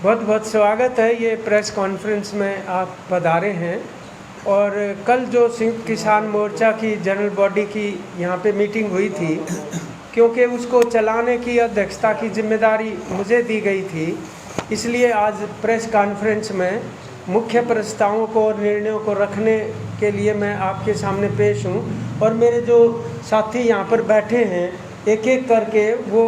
बहुत बहुत स्वागत है। ये प्रेस कॉन्फ्रेंस में आप पधारे हैं और कल जो संयुक्त किसान मोर्चा की जनरल बॉडी की यहाँ पे मीटिंग हुई थी, क्योंकि उसको चलाने की अध्यक्षता की जिम्मेदारी मुझे दी गई थी, इसलिए आज प्रेस कॉन्फ्रेंस में मुख्य प्रस्तावों को और निर्णयों को रखने के लिए मैं आपके सामने पेश हूँ। और मेरे जो साथी यहाँ पर बैठे हैं, एक एक करके वो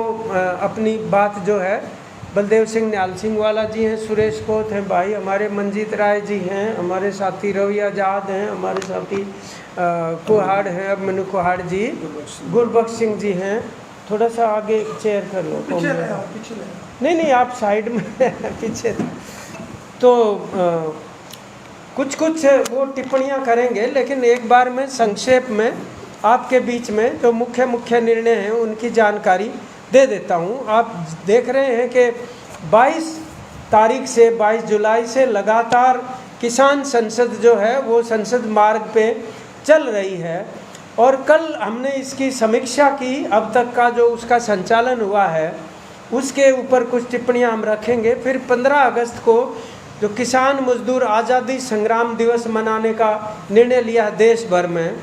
अपनी बात जो है, बलदेव सिंह न्याल सिंह वाला जी हैं, सुरेश कोत हैं भाई, हमारे मंजीत राय जी हैं, हमारे साथी रवि आजाद हैं, हमारे साथी कुहाड़ हैं, अब मनु कुहाड़ जी, गुरबख्श सिंह जी हैं। थोड़ा सा आगे चेयर कर लो। पीछे नहीं आप साइड में पीछे। तो कुछ वो टिप्पणियां करेंगे, लेकिन एक बार मैं संक्षेप में आपके बीच में जो मुख्य निर्णय हैं उनकी जानकारी दे देता हूँ। आप देख रहे हैं कि 22 तारीख से 22 जुलाई से लगातार किसान संसद जो है वो संसद मार्ग पे चल रही है, और कल हमने इसकी समीक्षा की। अब तक का जो उसका संचालन हुआ है उसके ऊपर कुछ टिप्पणियां हम रखेंगे। फिर 15 अगस्त को जो किसान मजदूर आज़ादी संग्राम दिवस मनाने का निर्णय लिया है देश भर में,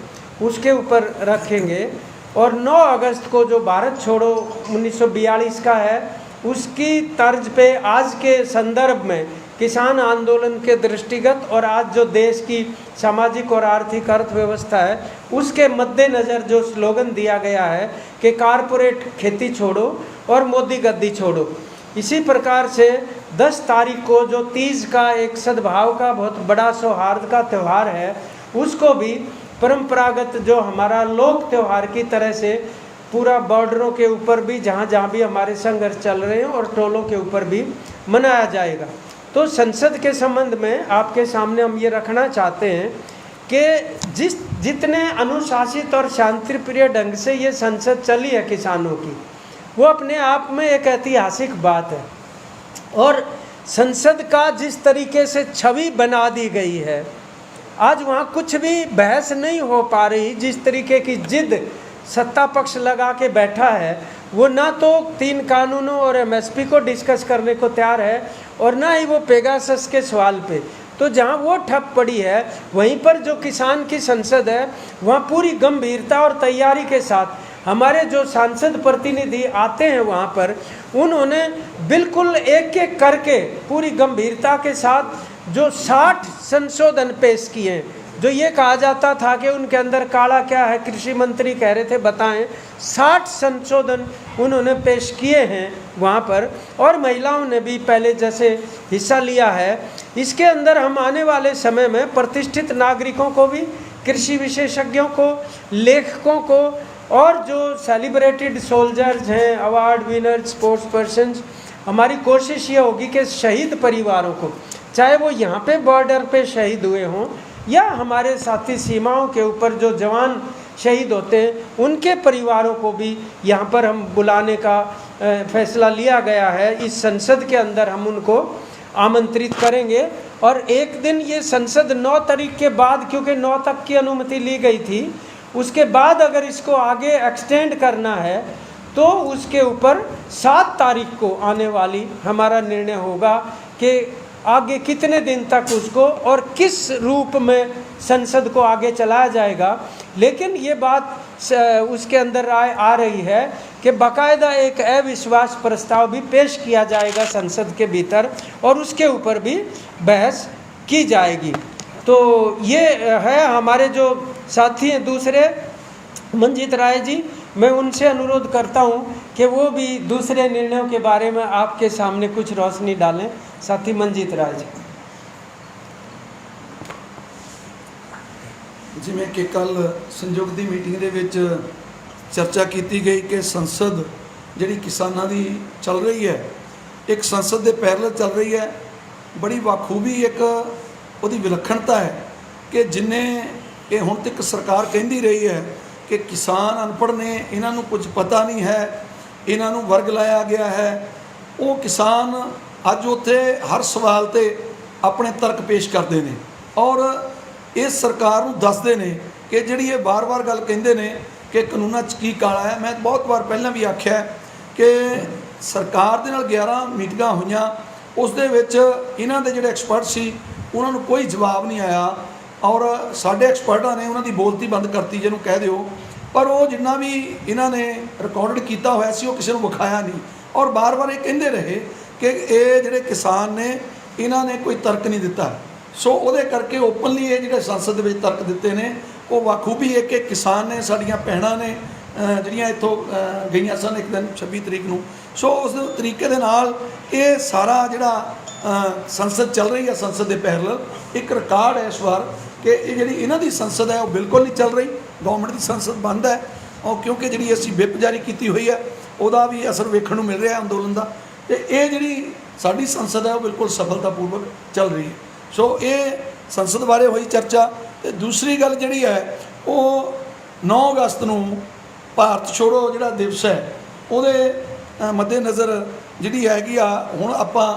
उसके ऊपर रखेंगे। और 9 अगस्त को जो भारत छोड़ो 1942 का है, उसकी तर्ज पे आज के संदर्भ में किसान आंदोलन के दृष्टिगत और आज जो देश की सामाजिक और आर्थिक अर्थव्यवस्था है उसके मद्देनज़र जो स्लोगन दिया गया है कि कारपोरेट खेती छोड़ो और मोदी गद्दी छोड़ो। इसी प्रकार से 10 तारीख को जो तीज का एक सद्भाव का बहुत बड़ा सौहार्द का त्यौहार है, उसको भी परंपरागत जो हमारा लोक त्यौहार की तरह से पूरा बॉर्डरों के ऊपर भी जहाँ भी हमारे संघर्ष चल रहे हैं और टोलों के ऊपर भी मनाया जाएगा। तो संसद के संबंध में आपके सामने हम ये रखना चाहते हैं कि जितने अनुशासित और शांतिप्रिय ढंग से ये संसद चली है किसानों की, वो अपने आप में एक ऐतिहासिक बात है। और संसद का जिस तरीके से छवि बना दी गई है, आज वहाँ कुछ भी बहस नहीं हो पा रही। जिस तरीके की जिद सत्ता पक्ष लगा के बैठा है, वो ना तो 3 कानूनों और एमएसपी को डिस्कस करने को तैयार है और ना ही वो पेगासस के सवाल पे। तो जहाँ वो ठप पड़ी है, वहीं पर जो किसान की संसद है वहाँ पूरी गंभीरता और तैयारी के साथ हमारे जो सांसद प्रतिनिधि आते हैं वहाँ पर, उन्होंने बिल्कुल एक एक करके पूरी गंभीरता के साथ जो 60 संशोधन पेश किए हैं। जो ये कहा जाता था कि उनके अंदर काला क्या है, कृषि मंत्री कह रहे थे बताएं, 60 संशोधन उन्होंने पेश किए हैं वहाँ पर, और महिलाओं ने भी पहले जैसे हिस्सा लिया है। इसके अंदर हम आने वाले समय में प्रतिष्ठित नागरिकों को भी, कृषि विशेषज्ञों को, लेखकों को, और जो सेलिब्रेटेड सोल्जर्स हैं, अवार्ड विनर, स्पोर्ट्स पर्सन्स, हमारी कोशिश ये होगी कि शहीद परिवारों को, चाहे वो यहाँ पे बॉर्डर पे शहीद हुए हों या हमारे साथी सीमाओं के ऊपर जो जवान शहीद होते हैं, उनके परिवारों को भी यहाँ पर हम बुलाने का फैसला लिया गया है। इस संसद के अंदर हम उनको आमंत्रित करेंगे। और एक दिन ये संसद 9 तारीख के बाद, क्योंकि 9 तक की अनुमति ली गई थी, उसके बाद अगर इसको आगे एक्सटेंड करना है तो उसके ऊपर 7 तारीख को आने वाली हमारा निर्णय होगा कि आगे कितने दिन तक उसको और किस रूप में संसद को आगे चलाया जाएगा। लेकिन ये बात उसके अंदर आ रही है कि बाकायदा एक अविश्वास प्रस्ताव भी पेश किया जाएगा संसद के भीतर और उसके ऊपर भी बहस की जाएगी। तो ये है हमारे जो साथी हैं दूसरे, मंजीत राय जी, मैं उनसे अनुरोध करता हूं कि वो भी दूसरे निर्णयों के बारे में आपके सामने कुछ रोशनी डालें। साथी मंजीत राय जी। जिमें कि कल संयुक्त दी मीटिंग दे विच चर्चा की गई कि संसद जिहड़ी किसानां दी चल रही है, एक संसद दे पैरल चल रही है। बड़ी बाखूबी एक उहदी विलक्षणता है कि जिन्ने ये हुण तक सरकार कहती रही है कि किसान अनपढ़ ने, इन्हां नूं कुछ पता नहीं है, इन्हां नूं वर्ग लाया गया है। वो किसान अज उत्थे हर सवाल ते अपने तर्क पेश करते हैं और इस सरकार नूं दसदे ने कि जिहड़ी ये बार-बार गल कहंदे ने कि कानूनां 'च की काला है। मैं बहुत बार पहलां भी आख्या कि सरकार दे नाल 11 मीटिंगां होईयां, ਉਸ ਦੇ ਵਿੱਚ ਇਹਨਾਂ ਦੇ ਜਿਹੜੇ ਐਕਸਪਰਟ ਸੀ ਉਹਨਾਂ ਨੂੰ ਕੋਈ ਜਵਾਬ ਨਹੀਂ ਆਇਆ ਔਰ ਸਾਡੇ ਐਕਸਪਰਟਾਂ ਨੇ ਉਹਨਾਂ ਦੀ ਬੋਲਤੀ ਬੰਦ ਕਰਤੀ ਜਿਹਨੂੰ ਕਹਿ ਦਿਓ। ਪਰ ਉਹ ਜਿੰਨਾ ਵੀ ਇਹਨਾਂ ਨੇ ਰਿਕਾਰਡਡ ਕੀਤਾ ਹੋਇਆ ਸੀ ਉਹ ਕਿਸੇ ਨੂੰ ਵਿਖਾਇਆ ਨਹੀਂ ਔਰ ਬਾਰ-ਬਾਰ ਇਹ ਕਹਿੰਦੇ ਰਹੇ ਕਿ ਇਹ ਜਿਹੜੇ ਕਿਸਾਨ ਨੇ ਇਹਨਾਂ ਨੇ ਕੋਈ ਤਰਕ ਨਹੀਂ ਦਿੱਤਾ। ਸੋ ਉਹਦੇ ਕਰਕੇ ਓਪਨਲੀ ਇਹ ਜਿਹੜੇ ਸੰਸਦ ਦੇ ਵਿੱਚ ਤਰਕ ਦਿੱਤੇ ਨੇ ਉਹ ਬਾਖੂਬੀ ਇੱਕ ਇੱਕ ਕਿਸਾਨ ਨੇ, ਸਾਡੀਆਂ ਭੈਣਾਂ ਨੇ ਜਿਹੜੀਆਂ ਇੱਥੋਂ ਗਈਆਂ ਸਨ ਇੱਕ ਦਿਨ 26 ਤਰੀਕ ਨੂੰ। ਸੋ ਉਸ ਤਰੀਕੇ ਦੇ ਨਾਲ ਇਹ ਸਾਰਾ ਜਿਹੜਾ ਸੰਸਦ ਚੱਲ ਰਹੀ ਹੈ, ਸੰਸਦ ਦੇ ਪੈਰਲਲ ਇੱਕ ਰਿਕਾਰਡ ਹੈ ਇਸ ਵਾਰ ਕਿ ਇਹ ਜਿਹੜੀ ਇਹਨਾਂ ਦੀ ਸੰਸਦ ਹੈ ਉਹ ਬਿਲਕੁਲ ਨਹੀਂ ਚੱਲ ਰਹੀ। ਗਵਰਨਮੈਂਟ ਦੀ ਸੰਸਦ ਬੰਦ ਹੈ ਔਰ ਕਿਉਂਕਿ ਜਿਹੜੀ ਅਸੀਂ ਵਿਪ ਜਾਰੀ ਕੀਤੀ ਹੋਈ ਹੈ ਉਹਦਾ ਵੀ ਅਸਰ ਵੇਖਣ ਨੂੰ ਮਿਲ ਰਿਹਾ ਅੰਦੋਲਨ ਦਾ, ਤੇ ਇਹ ਜਿਹੜੀ ਸਾਡੀ ਸੰਸਦ ਹੈ ਉਹ ਬਿਲਕੁਲ ਸਫਲਤਾਪੂਰਵਕ ਚੱਲ ਰਹੀ ਹੈ। ਸੋ ਇਹ ਸੰਸਦ ਬਾਰੇ ਹੋਈ ਚਰਚਾ। ਤੇ ਦੂਸਰੀ ਗੱਲ ਜਿਹੜੀ ਹੈ ਉਹ 9 ਅਗਸਤ ਨੂੰ ਭਾਰਤ ਛੋੜੋ ਜਿਹੜਾ ਦਿਵਸ ਹੈ ਉਹਦੇ ਮੱਦੇਨਜ਼ਰ ਜਿਹੜੀ ਹੈਗੀ ਆ, ਹੁਣ ਆਪਾਂ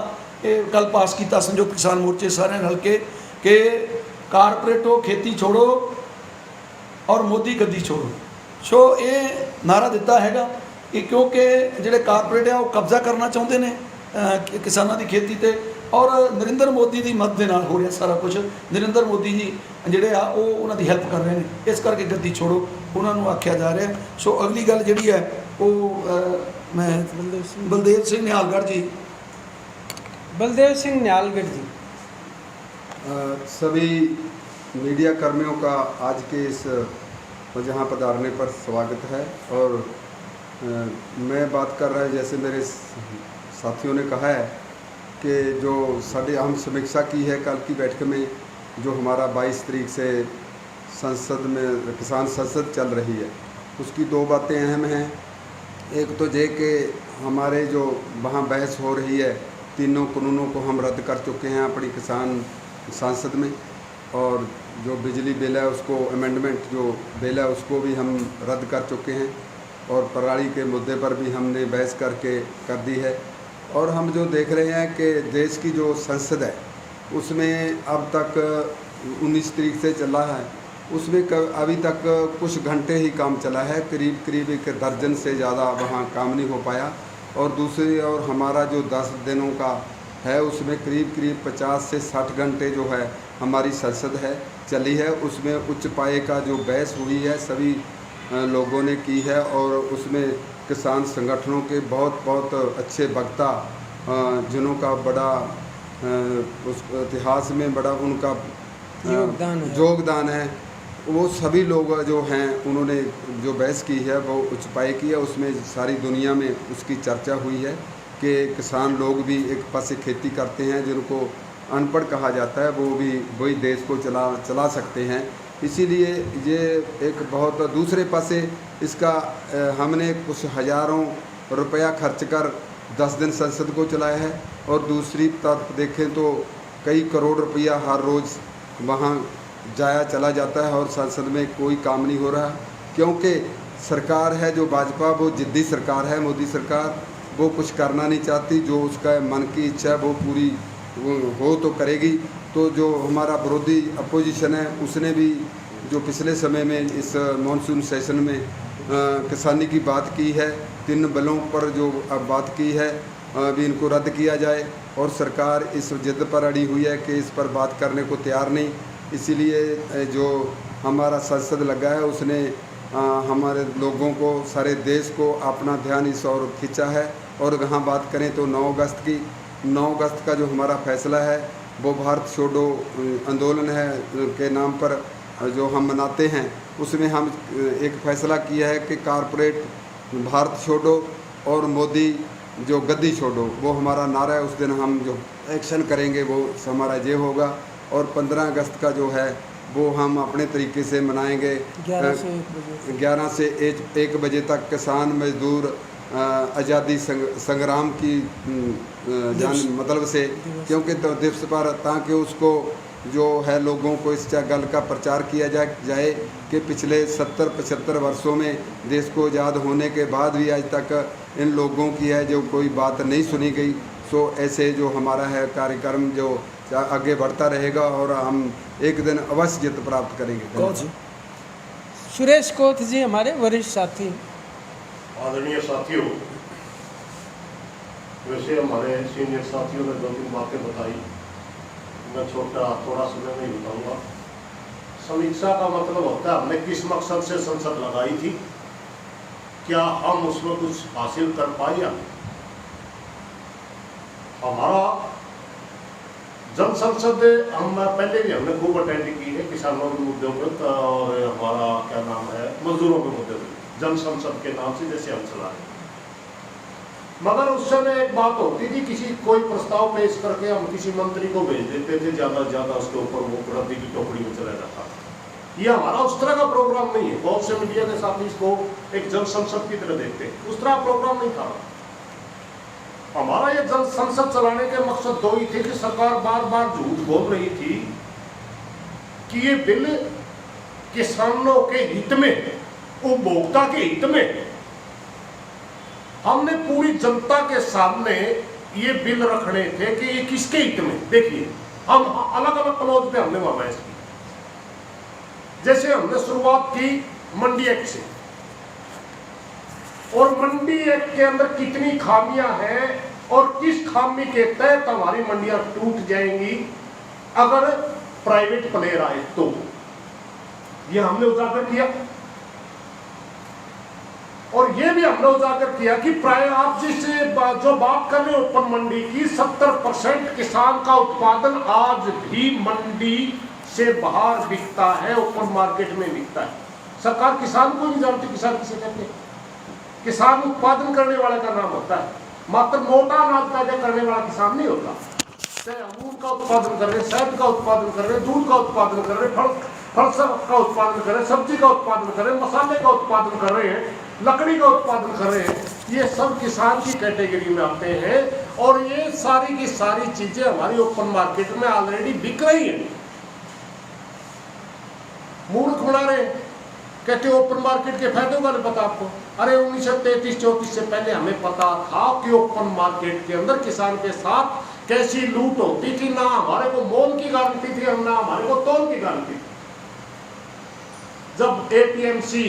ਇਹ ਕੱਲ ਪਾਸ ਕੀਤਾ ਸੰਯੁਕਤ ਕਿਸਾਨ ਮੋਰਚੇ ਸਾਰਿਆਂ ਰਲ ਕੇ ਕਿ ਕਾਰਪੋਰੇਟੋ ਖੇਤੀ ਛੋੜੋ ਔਰ ਮੋਦੀ ਗੱਦੀ ਛੋੜੋ। ਸੋ ਇਹ ਨਾਰਾ ਦਿੱਤਾ ਹੈਗਾ ਕਿ ਕਿਉਂਕਿ ਜਿਹੜੇ ਕਾਰਪੋਰੇਟ ਆ ਉਹ ਕਬਜ਼ਾ ਕਰਨਾ ਚਾਹੁੰਦੇ ਨੇ ਕਿਸਾਨਾਂ ਦੀ ਖੇਤੀ ਤੇ ਔਰ ਨਰਿੰਦਰ ਮੋਦੀ ਦੀ ਮਦਦ ਦੇ ਨਾਲ ਹੋ ਰਿਹਾ ਸਾਰਾ ਕੁਝ। ਨਰਿੰਦਰ ਮੋਦੀ ਜੀ ਜਿਹੜੇ ਆ ਉਹ ਉਹਨਾਂ ਦੀ ਹੈਲਪ ਕਰ ਰਹੇ ਨੇ, ਇਸ ਕਰਕੇ ਗੱਦੀ ਛੋੜੋ ਉਹਨਾਂ ਨੂੰ ਆਖਿਆ ਜਾ ਰਿਹਾ। ਸੋ ਅਗਲੀ ਗੱਲ ਜਿਹੜੀ ਹੈ ਉਹ मैं बलदेव सिंह निहालगढ़ जी। बलदेव सिंह निहालगढ़ जी। सभी मीडिया कर्मियों का आज के इस जहाँ पधारने पर स्वागत है। और मैं बात कर रहा है, जैसे मेरे साथियों ने कहा है कि जो साढ़े हम समीक्षा की है कल की बैठक में, जो हमारा 22 तारीख से संसद में किसान संसद चल रही है, उसकी 2 बातें अहम हैं। एक तो ये कि हमारे जो वहाँ बहस हो रही है, तीनों कानूनों को हम रद्द कर चुके हैं अपनी किसान संसद में, और जो बिजली बिल है उसको अमेंडमेंट जो बिल है उसको भी हम रद्द कर चुके हैं, और पराली के मुद्दे पर भी हमने बहस करके कर दी है। और हम जो देख रहे हैं कि देश की जो संसद है उसमें अब तक 19 तारीख से चला है, उसमें अभी तक कुछ घंटे ही काम चला है, करीब 1 दर्जन से ज़्यादा वहाँ काम नहीं हो पाया। और दूसरी और हमारा जो 10 दिनों का है उसमें करीब 50 से 60 घंटे जो है हमारी संसद है चली है। उसमें उच्च पाए का जो बहस हुई है सभी लोगों ने की है, और उसमें किसान संगठनों के बहुत अच्छे वक्ता जिन्हों का बड़ा उस इतिहास में बड़ा उनका योगदान है, वो सभी लोग जो हैं उन्होंने जो बहस की है वो उच्च पाए की है। उसमें सारी दुनिया में उसकी चर्चा हुई है कि किसान लोग भी एक पासे खेती करते हैं, जिनको अनपढ़ कहा जाता है, वो भी वही देश को चला सकते हैं। इसीलिए ये एक बहुत दूसरे पासे इसका हमने कुछ हज़ारों रुपया खर्च कर 10 दिन संसद को चलाया है, और दूसरी तरफ देखें तो कई करोड़ रुपया हर रोज़ वहाँ जाया चला जाता है और संसद में कोई काम नहीं हो रहा, क्योंकि सरकार है जो भाजपा वो जिद्दी सरकार है, मोदी सरकार वो कुछ करना नहीं चाहती, जो उसका मन की इच्छा है वो पूरी हो तो करेगी। तो जो हमारा विरोधी अपोजिशन है उसने भी जो पिछले समय में इस मानसून सेशन में किसानी की बात की है, 3 बिलों पर जो अब बात की है अभी इनको रद्द किया जाए, और सरकार इस जिद पर अड़ी हुई है कि इस पर बात करने को तैयार नहीं। इसीलिए जो हमारा संसद लगा है उसने हमारे लोगों को, सारे देश को अपना ध्यान इस ओर खींचा है। और यहाँ बात करें तो 9 अगस्त का जो हमारा फैसला है वो भारत छोड़ो आंदोलन है के नाम पर जो हम मनाते हैं, उसमें हम एक फ़ैसला किया है कि कारपोरेट भारत छोड़ो और मोदी जो गद्दी छोड़ो, वो हमारा नारा है। उस दिन हम जो एक्शन करेंगे वो हमारा ये होगा। और 15 अगस्त का जो है वो हम अपने तरीके से मनाएंगे। 11 से 1 बजे तक किसान मजदूर आज़ादी संग्राम की मतलब से, क्योंकि तो दिवस पर, ताकि उसको जो है लोगों को इस गल का प्रचार किया जाए कि पिछले 70-75 वर्षों में देश को आज़ाद होने के बाद भी आज तक इन लोगों की है जो कोई बात नहीं सुनी गई। सो ऐसे जो हमारा है कार्यक्रम जो आगे बढ़ता रहेगा और हम एक दिन अवश्य जीत प्राप्त करेंगे। सुरेश कोथ जी हमारे वरिष्ठ साथी। आदरणीय साथियों, वैसे हमारे सीनियर साथियों ने 2-3 बातें बताई, मैं थोड़ा समय नहीं बताऊंगा। समीक्षा का मतलब होता है हमने किस मकसद से संसद लगाई थी, क्या हम उसमें कुछ हासिल कर पाए या हमारा जन संसद हम पहले भी हमने खूब अटेंड की है, किसानों के मुद्दों पर और हमारा क्या नाम है मजदूरों के मुद्दे पर, जन संसद के नाम से जैसे हम चला रहे। मगर उस समय एक बात होती थी, किसी कोई प्रस्ताव पेश करके हम किसी मंत्री को भेज देते थे, ज़्यादा से ज़्यादा उसके ऊपर वो रद्दी की टोकरी में चला जाता था। ये हमारा उस तरह का प्रोग्राम नहीं है। बहुत से मीडिया के साथ इसको एक जन संसद की तरह देखते हैं, उस तरह प्रोग्राम नहीं था हमारा। ये जन संसद चलाने के मकसद दो ही थे कि सरकार बार बार झूठ बोल रही थी कि ये बिल किसानों के हित में, उपभोक्ता के हित में। हमने पूरी जनता के सामने ये बिल रखने थे कि ये किसके हित में। देखिए, हम अलग अलग क्लॉज पे हमने वहां बहस की। जैसे हमने शुरुआत की मंडी एक्ट से, और मंडी एक्ट के अंदर कितनी खामियां हैं और किस खामी के तहत हमारी मंडियां टूट जाएंगी अगर प्राइवेट प्लेयर आए तो, ये हमने उजागर किया। और ये भी हमने उजागर किया कि प्राय आप जिस जो बात कर रहे हैं ओपन मंडी की, 70% किसान का उत्पादन आज भी मंडी से बाहर बिकता है, ओपन मार्केट में बिकता है। सरकार किसान को नहीं जानती किसान किसे कहते हैं। किसान उत्पादन करने वाले का नाम होता है, मात्र मोटा अनाज पैदा करने वाला किसान नहीं होता। चाहे अमूल का उत्पादन कर रहे, शहद का उत्पादन कर रहे, दूध का उत्पादन कर रहे, फल का उत्पादन कर रहे, सब्जी का उत्पादन कर रहे, मसाले का उत्पादन कर रहे हैं, लकड़ी का उत्पादन कर रहे हैं, ये सब किसान की कैटेगरी में आते हैं। और ये सारी की सारी चीजें हमारी ओपन मार्केट में ऑलरेडी बिक रही हैं। मूर्ख बना रहे, कहते ओपन मार्केट के फायदों का नहीं पता आपको। अरे 1933-34 से पहले हमें पता था कि ओपन मार्केट के अंदर किसान के साथ कैसी लूट होती थी। ना हमारे को मोल की गारंटी थी, ना हमारे को तोल की गारंटी थी। जब एपीएमसी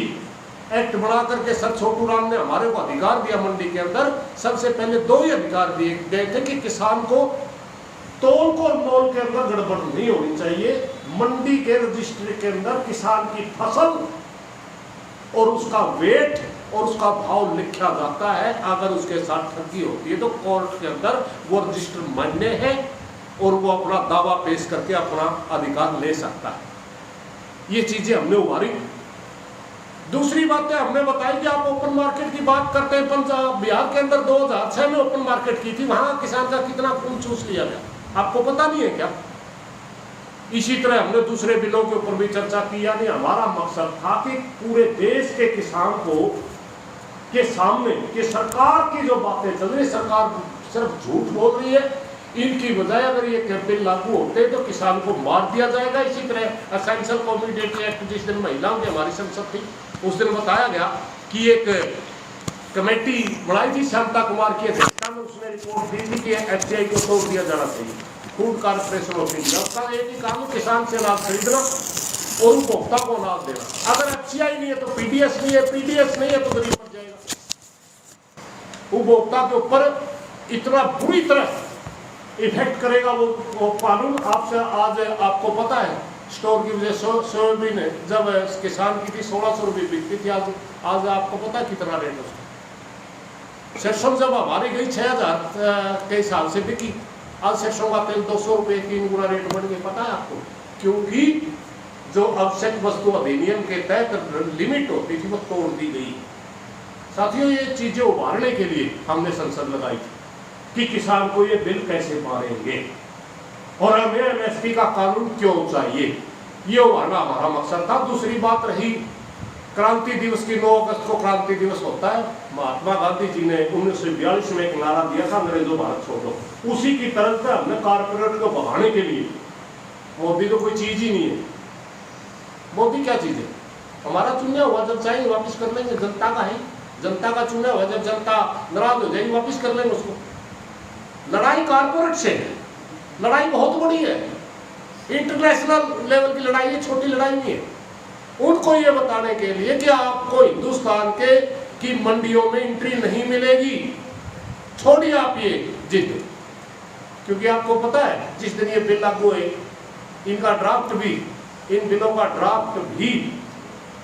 एक्ट बना करके सर छोटू राम ने हमारे को अधिकार दिया मंडी के अंदर, सबसे पहले दो ही अधिकार दिए गए थे कि किसान को तोल को मोल के अंदर गड़बड़ नहीं होनी चाहिए। मंडी के रजिस्ट्री के अंदर किसान की फसल और उसका वेट और उसका भाव लिखा जाता है। अगर उसके साथ ठगी होती है तो कोर्ट के अंदर वो रजिस्टर मान्य है और वो अपना दावा पेश करके अपना अधिकार ले सकता है। ये चीजें हमने उभारी। दूसरी बात है, हमने बताई कि आप ओपन मार्केट की बात करते हैं। पंजाब बिहार के अंदर 2006 में ओपन मार्केट की थी, वहां किसान का कितना खून चूस लिया गया, आपको पता नहीं है क्या? इसी तरह हमने दूसरे बिलों के ऊपर भी चर्चा की। यानी हमारा मकसद था कि पूरे देश के किसान को के सामने कि सरकार की जो बातें चल रही, सरकार सिर्फ झूठ बोल रही है। इनकी बजाय अगर ये बिल लागू होते तो किसान को मार दिया जाएगा। इसी तरह असेंशियल कमोडिटी एक्ट जिस दिन महिलाओं की हमारी संसद थी, उस दिन बताया गया कि एक कमेटी बनाई थी शांता कुमार की अध्यक्षता में, उसने रिपोर्ट दी थी कि एफसीआई को तोड़ दिया जाना चाहिए, फूड कारपोरेशन ऑफ इंडिया। उसका एक ही काम है किसान से अनाज खरीदना और उपभोक्ता को अनाज देना। अगर एफसीआई नहीं है तो पीडीएस नहीं है, पीडीएस नहीं है तो गरीब बन जाएगा। उपभोक्ता के ऊपर इतना बुरी तरह इफेक्ट करेगा वो कानून। आपसे आज आपको पता है स्टोर की वजह से सोयाबीन जब किसान की थी 1600 रुपये बिकती थी, आज आपको पता है कितना रेट है उसका। सरसों जब हमारी गई 6000 कई साल से बिकी, आज सरसों का तेल 200 रुपये 3 गुना रेट बढ़ गया। पता है आपको? क्योंकि जो आवश्यक वस्तु अधिनियम के तहत लिमिट होती थी वो तोड़ दी गई। साथियों, ये चीजें उभारने के लिए हमने संसद लगाई थी कि किसान को ये बिल कैसे मारेंगे और हमें एमएसपी का कानून क्यों चाहिए, ये उभारना हमारा मकसद था। दूसरी बात रही क्रांति दिवस की, 9 अगस्त को क्रांति दिवस होता है। महात्मा गांधी जी ने 1942 में एक नारा दिया था, अंग्रेजों भारत छोड़ो। उसी की तरफ से हमने कारपोरेट को भगाने के लिए, मोदी तो कोई चीज ही नहीं है। मोदी क्या चीज है? हमारा चुना हुआ जब चाहेंगे वापिस कर लेंगे, जनता का है, जनता का चुना हुआ। जब जनता नाराज हो जाएगी वापिस कर लेंगे उसको। लड़ाई कारपोरेट से है, लड़ाई बहुत बड़ी है, इंटरनेशनल लेवल की लड़ाई है, छोटी लड़ाई नहीं है। उनको ये बताने के लिए कि आपको हिंदुस्तान की मंडियों में एंट्री नहीं मिलेगी, छोड़िए आप ये जिद, क्योंकि आपको पता है जिस दिन ये बिल लागू हुए, इनका ड्राफ्ट भी, इन बिलों का ड्राफ्ट भी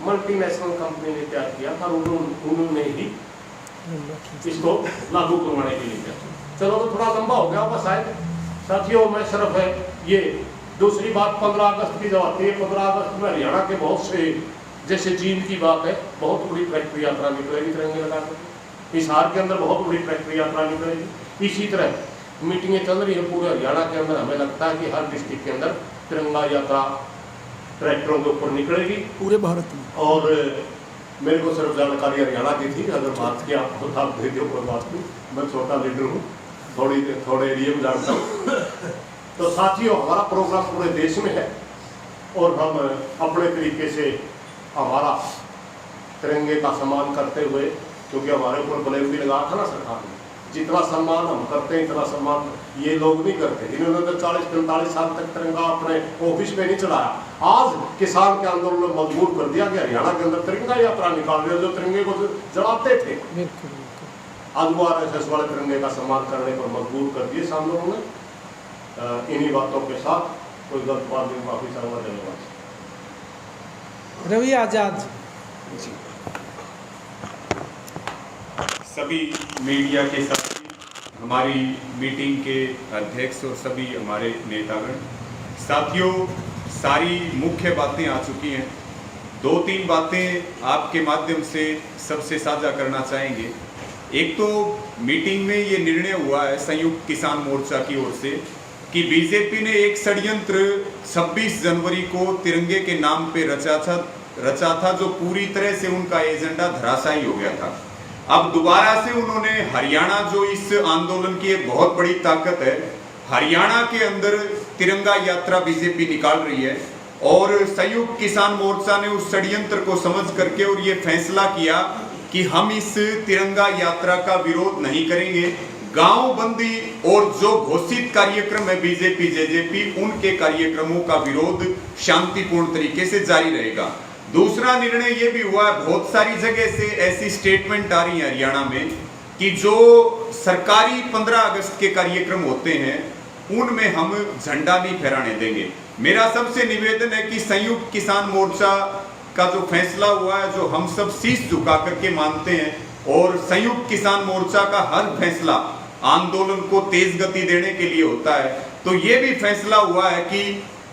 मल्टीनेशनल कंपनी ने तैयार किया था, उन्होंने ही इसको लागू करवाने के लिए किया। चलो तो थोड़ा लंबा हो गया होगा शायद साथियों, मैं सिर्फ है ये दूसरी बात 15 अगस्त की जो आती है, 15 अगस्त में हरियाणा के बहुत से, जैसे जींद की बात है, बहुत बड़ी ट्रैक्टर यात्रा निकलेगी तिरंगे लगा कर, हिसार के अंदर बहुत बड़ी ट्रैक्टर यात्रा निकलेगी। इसी तरह मीटिंगें चल रही है पूरे हरियाणा के अंदर, हमें लगता है कि हर डिस्ट्रिक्ट के अंदर तिरंगा यात्रा ट्रैक्टरों के ऊपर निकलेगी पूरे भारत में। और मेरे को सिर्फ जानकारी हरियाणा की थी, अगर बात की आपको आप दे दो कोई बात नहीं, मैं छोटा लीडर हूँ, थोड़े एरिया में जानता हूँ। तो साथियों हमारा प्रोग्राम पूरे देश में है और हम अपने तरीके से हमारा तिरंगे का सम्मान करते हुए, क्योंकि हमारे ऊपर ब्लेम भी लगा था ना सरकार ने, जितना सम्मान हम करते हैं इतना सम्मान ये लोग नहीं करते। इन्होंने तो 40-45 साल तक तिरंगा अपने ऑफिस में नहीं चढ़ाया। आज किसान के आंदोलन में मजबूर कर दिया कि हरियाणा के अंदर तिरंगा यात्रा निकाल रहे, जो तिरंगे को जलाते थे, आज वो RSS वाले तिरंगे का सम्मान करने पर मजबूर कर दिए हम लोगों ने। इन्हीं बातों के साथ कोई गलत बात नहीं, काफी सारा धन्यवाद। रवि आजाद जी, सभी मीडिया के साथी, हमारी मीटिंग के अध्यक्ष और सभी हमारे नेतागण, साथियों सारी मुख्य बातें आ चुकी हैं। 2-3 बातें आपके माध्यम से सबसे साझा करना चाहेंगे। एक तो मीटिंग में ये निर्णय हुआ है संयुक्त किसान मोर्चा की ओर से कि बीजेपी ने एक षड्यंत्र 26 जनवरी को तिरंगे के नाम पे रचा था, जो पूरी तरह से उनका एजेंडा धराशायी हो गया था। अब दोबारा से उन्होंने हरियाणा, जो इस आंदोलन की एक बहुत बड़ी ताकत है, हरियाणा के अंदर तिरंगा यात्रा बीजेपी निकाल रही है और संयुक्त किसान मोर्चा ने उस षड्यंत्र को समझ करके और ये फैसला किया कि हम इस तिरंगा यात्रा का विरोध नहीं करेंगे। गांव बंदी और जो घोषित कार्यक्रम है बीजेपी जेजेपी, उनके कार्यक्रमों का विरोध शांतिपूर्ण तरीके से जारी रहेगा। दूसरा निर्णय ये भी हुआ है, बहुत सारी जगह से ऐसी स्टेटमेंट आ रही है हरियाणा में कि जो सरकारी 15 अगस्त के कार्यक्रम होते हैं उनमें हम झंडा नहीं फहराने देंगे। मेरा सबसे निवेदन है कि संयुक्त किसान मोर्चा का जो फैसला हुआ है, जो हम सब शीश झुका करके मानते हैं, और संयुक्त किसान मोर्चा का हर फैसला आंदोलन को तेज गति देने के लिए होता है, तो ये भी फैसला हुआ है कि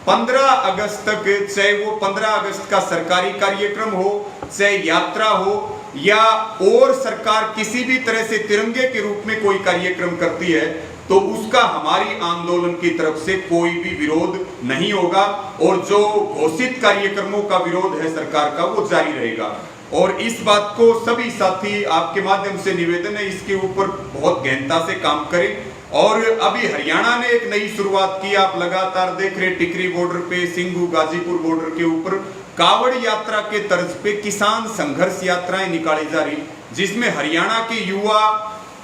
15 अगस्त तक, चाहे वो 15 अगस्त का सरकारी कार्यक्रम हो, चाहे यात्रा हो, या और सरकार किसी भी तरह से तिरंगे के रूप में कोई कार्यक्रम करती है, तो उसका हमारी आंदोलन की तरफ से कोई भी विरोध नहीं होगा और जो घोषित कार्यक्रमों का विरोध है सरकार का, वो जारी रहेगा। और इस बात को सभी साथी, आपके माध्यम से निवेदन है, इसके ऊपर बहुत गहनता से काम करें। और अभी हरियाणा ने एक नई शुरुआत की, आप लगातार देख रहे, टिकरी बॉर्डर पे, सिंघू गाजीपुर बॉर्डर के ऊपर कावड़ यात्रा के तर्ज पे किसान संघर्ष यात्राएं निकाली जा रही, जिसमें हरियाणा के युवा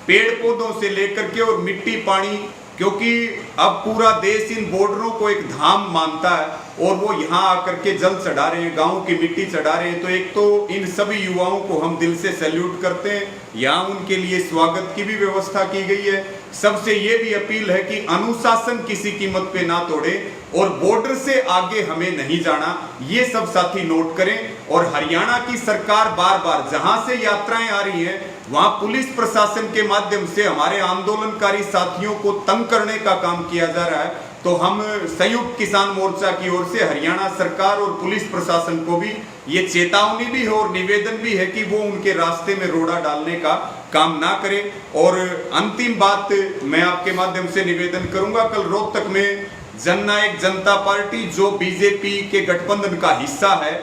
पेड़ पौधों से लेकर के और मिट्टी पानी, क्योंकि अब पूरा देश इन बॉर्डरों को एक धाम मानता है और वो यहाँ आकर के जल चढ़ा रहे हैं, गांव की मिट्टी चढ़ा रहे हैं। तो एक तो इन सभी युवाओं को हम दिल से सैल्यूट करते हैं, यहाँ उनके लिए स्वागत की भी व्यवस्था की गई है। सबसे ये भी अपील है कि अनुशासन किसी कीमत पे ना तोड़े और बॉर्डर से आगे हमें नहीं जाना, ये सब साथी नोट करें। और हरियाणा की सरकार बार बार जहां से यात्राएं आ रही हैं, वहां पुलिस प्रशासन के माध्यम से हमारे आंदोलनकारी साथियों को तंग करने का काम किया जा रहा है। तो हम संयुक्त किसान मोर्चा की ओर से हरियाणा सरकार और पुलिस प्रशासन को भी ये चेतावनी भी है और निवेदन भी है कि वो उनके रास्ते में रोड़ा डालने का काम ना करे। और अंतिम बात मैं आपके माध्यम से निवेदन करूंगा, कल रोहतक में जननायक जनता पार्टी, जो बीजेपी के गठबंधन का हिस्सा है,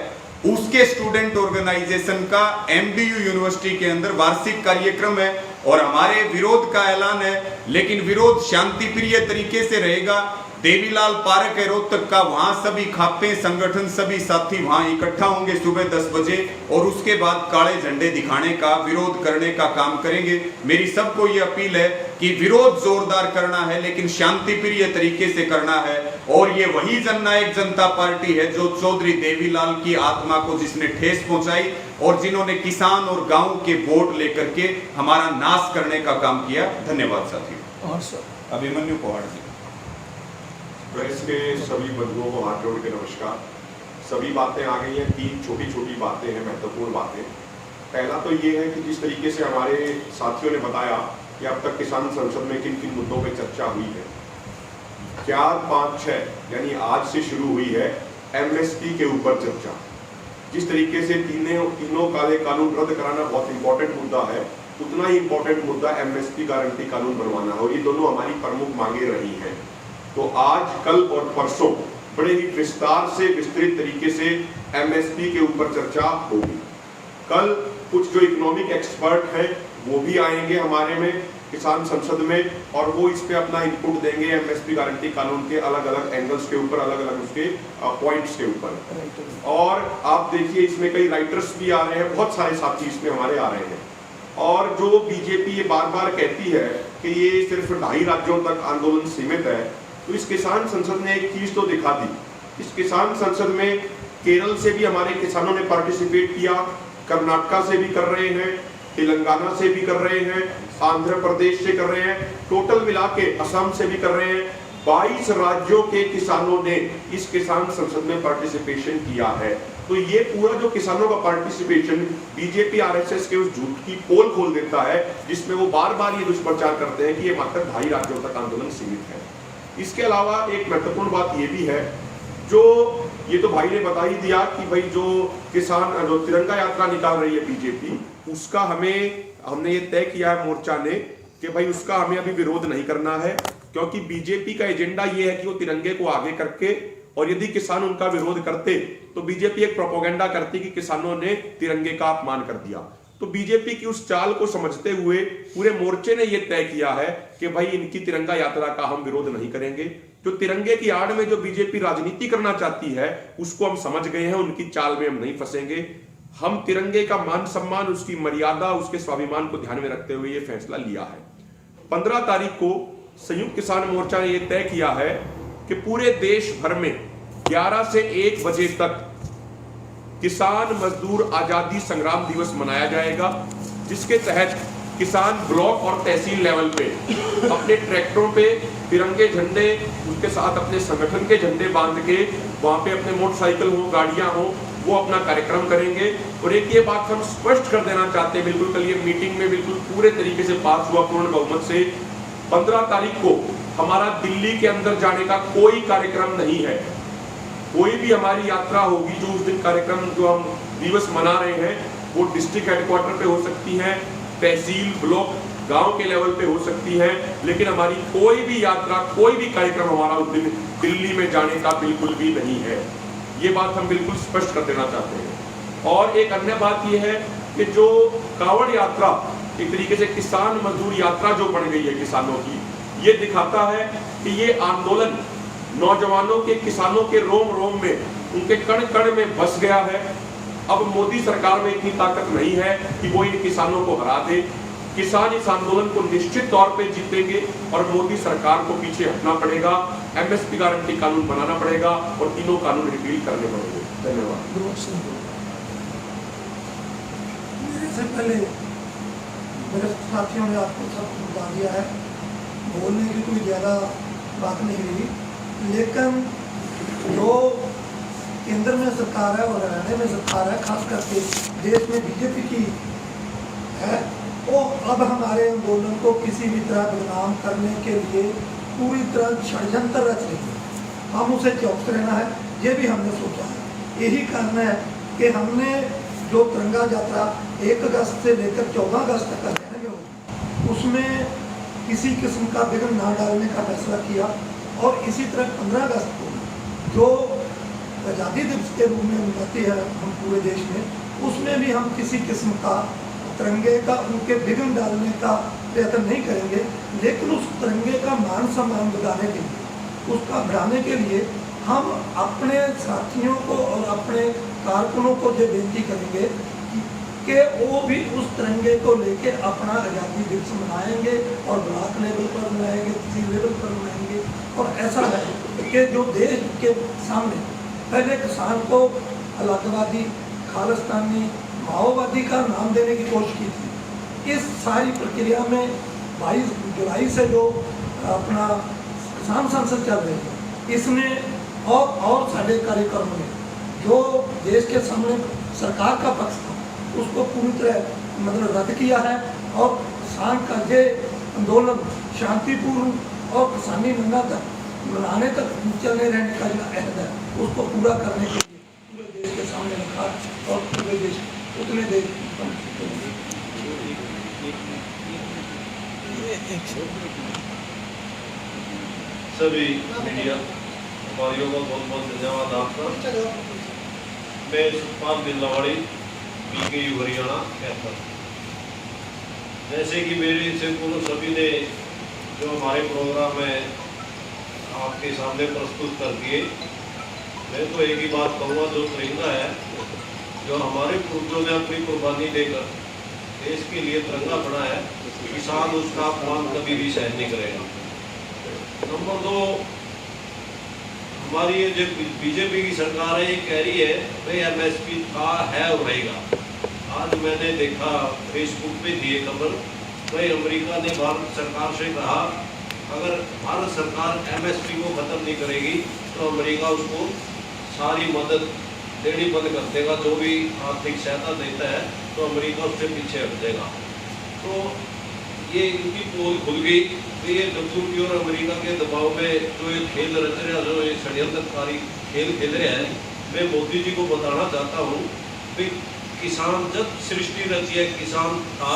उसके स्टूडेंट ऑर्गेनाइजेशन का MDU यूनिवर्सिटी के अंदर वार्षिक कार्यक्रम है और हमारे विरोध का ऐलान है, लेकिन विरोध शांति प्रिय तरीके से रहेगा। देवीलाल पार्क है रोहतक का, वहां सभी खापे संगठन सभी साथी वहां इकट्ठा होंगे सुबह 10 बजे और उसके बाद काले झंडे दिखाने का, विरोध करने का काम करेंगे। मेरी सबको ये अपील है कि विरोध जोरदार करना है लेकिन शांतिप्रिय तरीके से करना है। और ये वही जननायक जनता पार्टी है जो चौधरी देवीलाल की आत्मा को जिसने ठेस पहुंचाई और जिन्होंने किसान और गांव के वोट लेकर के हमारा नाश करने का काम किया। धन्यवाद साथियों। और सर अभिमन्यु पवार जी। प्रेस के सभी बंधुओं को हाथ जोड़ के नमस्कार। सभी बातें आ गई हैं, 3 छोटी छोटी बातें हैं, महत्वपूर्ण बातें। पहला तो ये है कि जिस तरीके से हमारे साथियों ने बताया कि अब तक किसान संसद में किन किन मुद्दों पर चर्चा हुई है। 4, 5, 6 यानी आज से शुरू हुई है MSP के ऊपर चर्चा। जिस तरीके से तीनों काले कानून रद्द कराना बहुत इंपॉर्टेंट मुद्दा है, उतना ही इंपॉर्टेंट मुद्दा MSP गारंटी कानून बनवाना है और ये दोनों हमारी प्रमुख मांगे रही हैं। तो आज, कल और परसों बड़े ही विस्तार से विस्तृत तरीके से MSP के ऊपर चर्चा होगी। कल कुछ जो इकोनॉमिक एक्सपर्ट हैं वो भी आएंगे हमारे में किसान संसद में और वो इस पे अपना इनपुट देंगे MSP गारंटी कानून के अलग अलग एंगल्स के ऊपर, अलग अलग उसके पॉइंट्स के ऊपर। और आप देखिए इसमें कई राइटर्स भी आ रहे हैं, बहुत सारे साथी इसमें हमारे आ रहे हैं। और जो बीजेपी ये बार बार कहती है कि ये सिर्फ 2.5 राज्यों तक आंदोलन सीमित है, तो इस किसान संसद ने एक चीज तो दिखा दी। इस किसान संसद में केरल से भी हमारे किसानों ने पार्टिसिपेट किया, कर्नाटका से भी कर रहे हैं, तेलंगाना से भी कर रहे हैं, आंध्र प्रदेश से कर रहे हैं, टोटल मिला के असम से भी कर रहे हैं। 22 राज्यों के किसानों ने इस किसान संसद में पार्टिसिपेशन किया है। तो ये पूरा जो किसानों का पार्टिसिपेशन बीजेपी RSS के उस झूठ की पोल खोल देता है जिसमें वो बार बार ये दुष्प्रचार करते हैं कि ये मात्र 2.5 राज्यों तक आंदोलन सीमित है। इसके अलावा एक महत्वपूर्ण बात ये भी है, जो ये तो भाई ने बता ही दिया कि भाई जो तिरंगा यात्रा निकाल रही है बीजेपी, उसका हमने ये तय किया है मोर्चा ने कि भाई उसका हमें अभी विरोध नहीं करना है, क्योंकि बीजेपी का एजेंडा ये है कि वो तिरंगे को आगे करके, और यदि किसान उनका विरोध करते तो बीजेपी एक प्रोपोगेंडा करती कि किसानों ने तिरंगे का अपमान कर दिया। तो बीजेपी की उस चाल को समझते हुए पूरे मोर्चे ने यह तय किया है कि भाई इनकी तिरंगा यात्रा का हम विरोध नहीं करेंगे। जो तिरंगे की आड़ में जो बीजेपी राजनीति करना चाहती है उसको हम समझ गए हैं, उनकी चाल में हम नहीं फंसेंगे। हम तिरंगे का मान सम्मान, उसकी मर्यादा, उसके स्वाभिमान को ध्यान में रखते हुए यह फैसला लिया है। 15 तारीख को संयुक्त किसान मोर्चा ने यह तय किया है कि पूरे देश भर में 11 से 1 बजे तक किसान मजदूर आजादी संग्राम दिवस मनाया जाएगा, जिसके तहत किसान ब्लॉक और तहसील लेवल पे अपने ट्रैक्टरों पे तिरंगे झंडे, उसके साथ अपने संगठन के झंडे बांध के वहां पे अपने मोटरसाइकिल हो, गाड़ियां हो, वो अपना कार्यक्रम करेंगे। और एक ये बात हम स्पष्ट कर देना चाहते हैं, बिल्कुल कल ये मीटिंग में बिल्कुल पूरे तरीके से पास हुआ पूर्ण बहुमत से। 15 तारीख को हमारा दिल्ली के अंदर जाने का कोई कार्यक्रम नहीं है। कोई भी हमारी यात्रा होगी जो उस दिन कार्यक्रम जो हम दिवस मना रहे हैं वो डिस्ट्रिक्ट हेडक्वार्टर पे हो सकती है, तहसील ब्लॉक गांव के लेवल पे हो सकती है, लेकिन हमारी कोई भी यात्रा, कोई भी कार्यक्रम हमारा उस दिन दिल्ली में जाने का बिल्कुल भी नहीं है। ये बात हम बिल्कुल स्पष्ट कर देना चाहते हैं। और एक अन्य बात यह है कि जो कांवड़ यात्रा एक तरीके से किसान मजदूर यात्रा जो बन गई है किसानों की, ये दिखाता है कि ये आंदोलन नौजवानों के, किसानों के रोम रोम में, उनके कण कण में बस गया है। अब मोदी सरकार में इतनी ताकत नहीं है कि वो इन किसानों को हरा दे। किसान इस आंदोलन को निश्चित तौर पे जीतेंगे और मोदी सरकार को पीछे हटना पड़ेगा, MSP गारंटी कानून बनाना पड़ेगा और तीनों कानून रिपील करने पड़ेंगे। धन्यवाद। मेरे से पहले मेरे साथियों ने आपको सब बता दिया है, बोलने की कोई ज़्यादा बात नहीं रही, लेकिन जो केंद्र में सरकार है और हरियाणा में सरकार है, खास करके देश में बीजेपी की है, वो अब हमारे आंदोलन को किसी भी तरह बदनाम करने के लिए पूरी तरह षड्यंत्र रच रही है। हम उसे चौकस रहना है, ये भी हमने सोचा है। यही कारण है कि हमने जो तिरंगा यात्रा 1 अगस्त से लेकर 14 अगस्त तक रहने होगी, उसमें किसी किस्म का विघ्न ना डालने का फैसला किया। और इसी तरह 15 अगस्त को जो आज़ादी दिवस के रूप में मनाती है हम पूरे देश में, उसमें भी हम किसी किस्म का तिरंगे का उनके विघ्न डालने का प्रयत्न नहीं करेंगे, लेकिन उस तिरंगे का मान सम्मान बढ़ाने के लिए उसका बढ़ाने के लिए हम अपने साथियों को और अपने कारकुनों को ये बेनती करेंगे कि वो भी उस तिरंगे को लेके अपना आज़ादी दिवस मनाएंगे और ब्लॉक लेवल पर मनाएंगे, तहसील लेवल पर मनाएंगे। और ऐसा है कि जो देश के सामने पहले किसान को अलगाववादी, खालिस्तानी, माओवादी का नाम देने की कोशिश की थी, इस सारी प्रक्रिया में 22 जुलाई से जो अपना किसान संसद चल रही है, इसने और साढ़े कार्यक्रमों ने जो देश के सामने सरकार का पक्ष था उसको पूरी तरह मतलब रद्द किया है। और किसान का ये आंदोलन शांतिपूर्ण और किसानी मनाने तक चलने रहने का जो अहद है उसको पूरा करने के लिए पूरे देश के सामने रखा और पूरे देश उतने देश सभी मीडिया हमारियों को बहुत बहुत धन्यवाद आपका। मैं सुखपाल दिल्लावाड़ी PKU हरियाणा कहता हूँ। जैसे कि मेरे से पूर्व सभी ने जो हमारे प्रोग्राम में आपके सामने प्रस्तुत कर दिए, मैं तो एक ही बात कहूँगा, जो तिरंगा है, जो हमारे पूर्वजों ने अपनी कुर्बानी देकर देश के लिए तिरंगा बना है, किसान उसका अपमान कभी भी सहन नहीं करेगा। नंबर 2, हमारी ये जो बीजेपी की सरकार है, ये कह रही है भाई MSP था, है और रहेगा। आज मैंने देखा फेसबुक पे दिए खबर, भाई अमेरिका ने भारत सरकार से कहा अगर भारत सरकार MSP को ख़त्म नहीं करेगी तो अमेरिका उसको सारी मदद देनी बंद कर देगा, जो भी आर्थिक सहायता देता है तो अमेरिका उससे पीछे हट जाएगा। तो ये इनकी पोल खुल गई कि ये डब्ल्यूटीओ और अमेरिका के दबाव में जो ये खेल रच रहे, जो ये षड्यंत्रकारी खेल खेल रहे हैं, मैं मोदी जी को बताना चाहता हूँ कि किसान जब सृष्टि रची है, किसान था,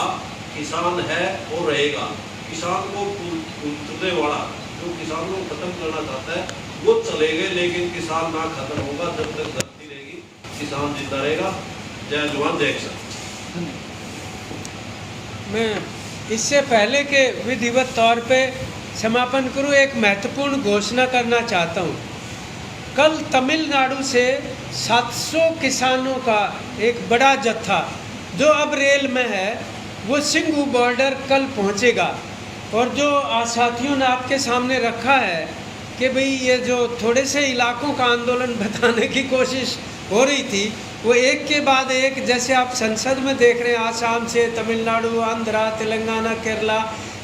किसान है और रहेगा। किसान को पूछने वाला जो किसान को खत्म करना चाहता है वो चले गए, लेकिन किसान ना खत्म होगा जब तक धरती रहेगी, किसान जिंदा रहेगा। जय जवान जय किसान। मैं इससे पहले के विधिवत तौर पे समापन करूं, एक महत्वपूर्ण घोषणा करना चाहता हूं। कल तमिलनाडु से 700 किसानों का एक बड़ा जत्था जो अब रेल में है वो सिंघू बॉर्डर कल पहुंचेगा। और जो साथियों ने आपके सामने रखा है कि भाई ये जो थोड़े से इलाकों का आंदोलन बताने की कोशिश हो रही थी, वो एक के बाद एक, जैसे आप संसद में देख रहे हैं, आसाम से, तमिलनाडु, आंध्रा, तेलंगाना, केरला,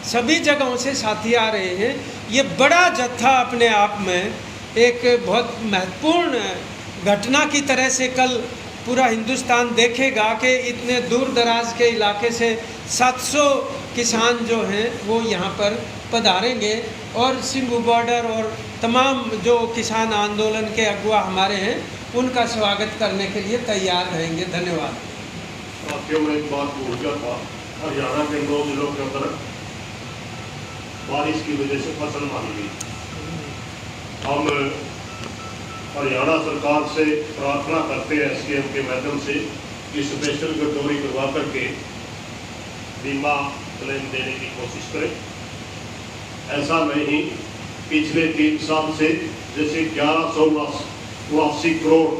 सभी जगहों से साथी आ रहे हैं। ये बड़ा जत्था अपने आप में एक बहुत महत्वपूर्ण घटना की तरह से कल पूरा हिंदुस्तान देखेगा कि इतने दूर दराज के इलाके से 700 किसान जो हैं वो यहाँ पर पधारेंगे और सिंघू बॉर्डर और तमाम जो किसान आंदोलन के अगुवा हमारे हैं उनका स्वागत करने के लिए तैयार रहेंगे। धन्यवाद। साथियों, में एक बात भूल गया था, हरियाणा के 2 जिलों के अंदर बारिश की वजह से फसल मारी गई। हम हरियाणा सरकार से प्रार्थना करते हैं SKM के माध्यम से कि स्पेशल गिरदौरी करवा करके बीमा क्लेम देने की कोशिश करें। ऐसा नहीं, पिछले 3 साल से जैसे 1189 करोड़